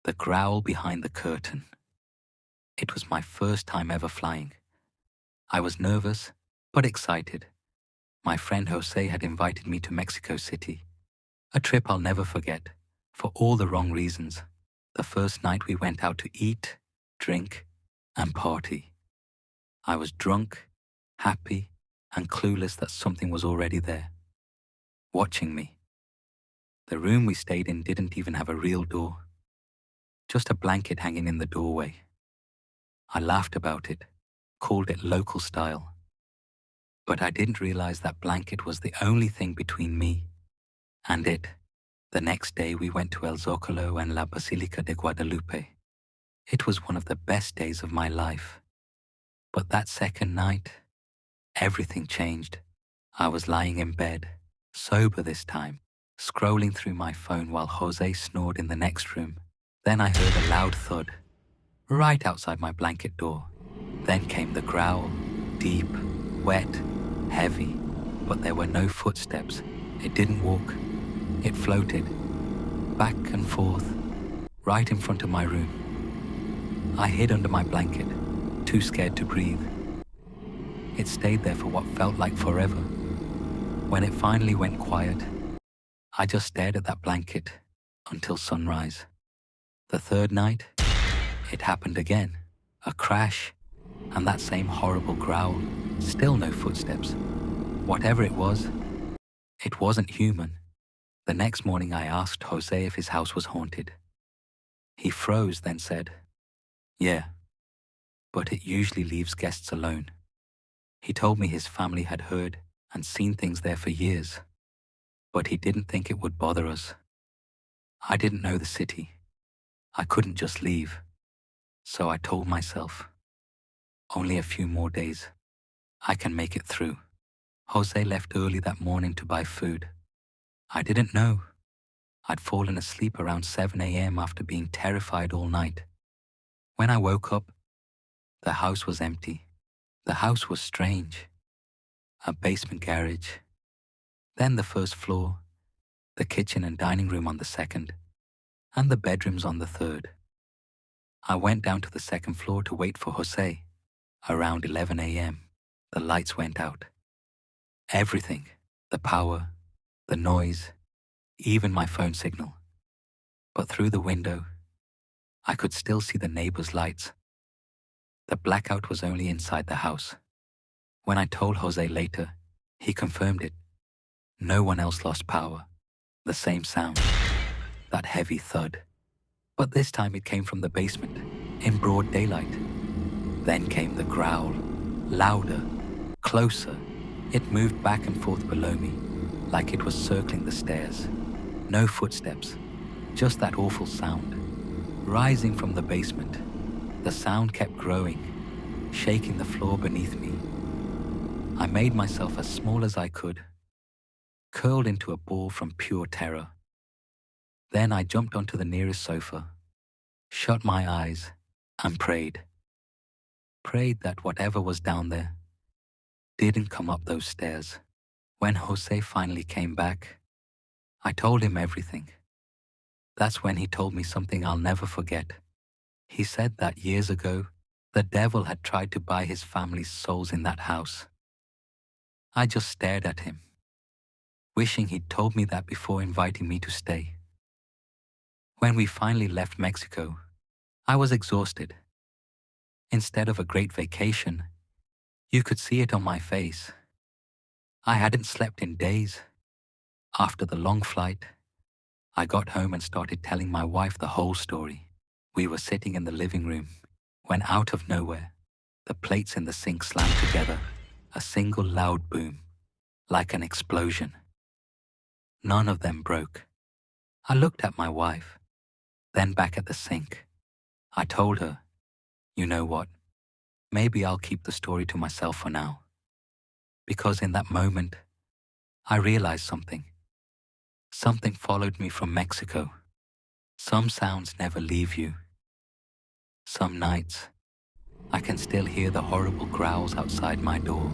The growl behind the curtain. It was my first time ever flying. I was nervous, but excited. My friend Jose had invited me to Mexico City, a trip I'll never forget, for all the wrong reasons. The first night we went out to eat, drink, and party. I was drunk, happy, and clueless that something was already there, watching me. The room we stayed in didn't even have a real door, just a blanket hanging in the doorway. I laughed about it, called it local style. But I didn't realize that blanket was the only thing between me and it. The next day we went to El Zócalo and La Basílica de Guadalupe. It was one of the best days of my life. But that second night, everything changed. I was lying in bed, sober this time, scrolling through my phone while Jose snored in the next room. Then I heard a loud thud, right outside my blanket door. Then came the growl, deep, wet, heavy, but there were no footsteps. It didn't walk. It floated, back and forth, right in front of my room. I hid under my blanket, too scared to breathe. It stayed there for what felt like forever. When it finally went quiet, I just stared at that blanket until sunrise. The third night, it happened again. A crash, and that same horrible growl. Still no footsteps. Whatever it wasn't human. The next morning I asked Jose if his house was haunted. He froze, then said, "Yeah, but it usually leaves guests alone." He told me his family had heard and seen things there for years, but he didn't think it would bother us. I didn't know the city. I couldn't just leave. So I told myself, only a few more days. I can make it through. Jose left early that morning to buy food. I didn't know. I'd fallen asleep around 7 a.m. after being terrified all night. When I woke up, the house was empty. The house was strange. A basement garage. Then the first floor, the kitchen and dining room on the second, and the bedrooms on the third. I went down to the second floor to wait for Jose. Around 11 a.m., the lights went out. Everything, the power, the noise, even my phone signal. But through the window, I could still see the neighbors' lights. The blackout was only inside the house. When I told Jose later, he confirmed it. No one else lost power. The same sound, that heavy thud. But this time it came from the basement, in broad daylight. Then came the growl, louder, closer. It moved back and forth below me, like it was circling the stairs. No footsteps, just that awful sound. Rising from the basement, the sound kept growing, shaking the floor beneath me. I made myself as small as I could, curled into a ball from pure terror. Then I jumped onto the nearest sofa, shut my eyes, and prayed. Prayed that whatever was down there didn't come up those stairs. When Jose finally came back, I told him everything. That's when he told me something I'll never forget. He said that years ago, the devil had tried to buy his family's souls in that house. I just stared at him, wishing he'd told me that before inviting me to stay. When we finally left Mexico, I was exhausted. Instead of a great vacation, you could see it on my face. I hadn't slept in days. After the long flight, I got home and started telling my wife the whole story. We were sitting in the living room when out of nowhere, the plates in the sink slammed together, a single loud boom, like an explosion. None of them broke. I looked at my wife, then back at the sink. I told her, "You know what? Maybe I'll keep the story to myself for now." Because in that moment, I realized something. Something followed me from Mexico. Some sounds never leave you. Some nights, I can still hear the horrible growls outside my door.